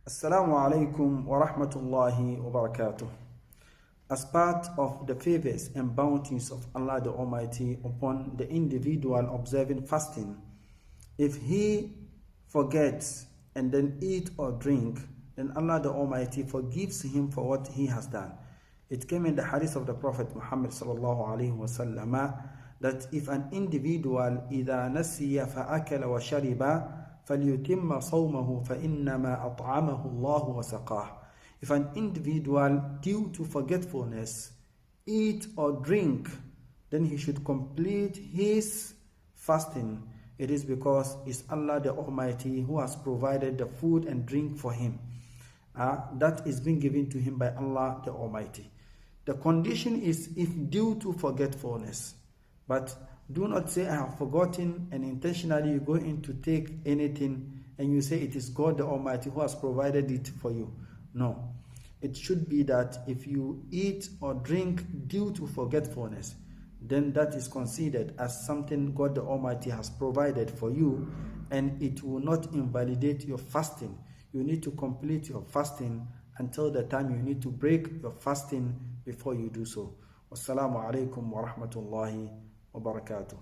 Assalamu alaikum wa rahmatullahi wa barakatuh. As part of the favors and bounties of Allah the Almighty upon the individual observing fasting, if he forgets and then eat or drink, then Allah the Almighty forgives him for what he has done. It came in the hadith of the Prophet Muhammad sallallahu alaihi wasallam that if an individual إذا نسي فأكل وشرب فَلْيُتِمَّ صَوْمَهُ فَإِنَّمَا أَطْعَمَهُ اللَّهُ وَسَقَاهُ. If an individual, due to forgetfulness, eat or drink, then he should complete his fasting. It is because it's Allah the Almighty who has provided the food and drink for him. That is being given to him by Allah the Almighty. The condition is if due to forgetfulness. But do not say, I have forgotten, and intentionally you go in to take anything and you say it is God the Almighty who has provided it for you. No. It should be that if you eat or drink due to forgetfulness, then that is considered as something God the Almighty has provided for you, and it will not invalidate your fasting. You need to complete your fasting until the time you need to break your fasting before you do so. Wassalamu alaikum wa rahmatullahi وبركاته.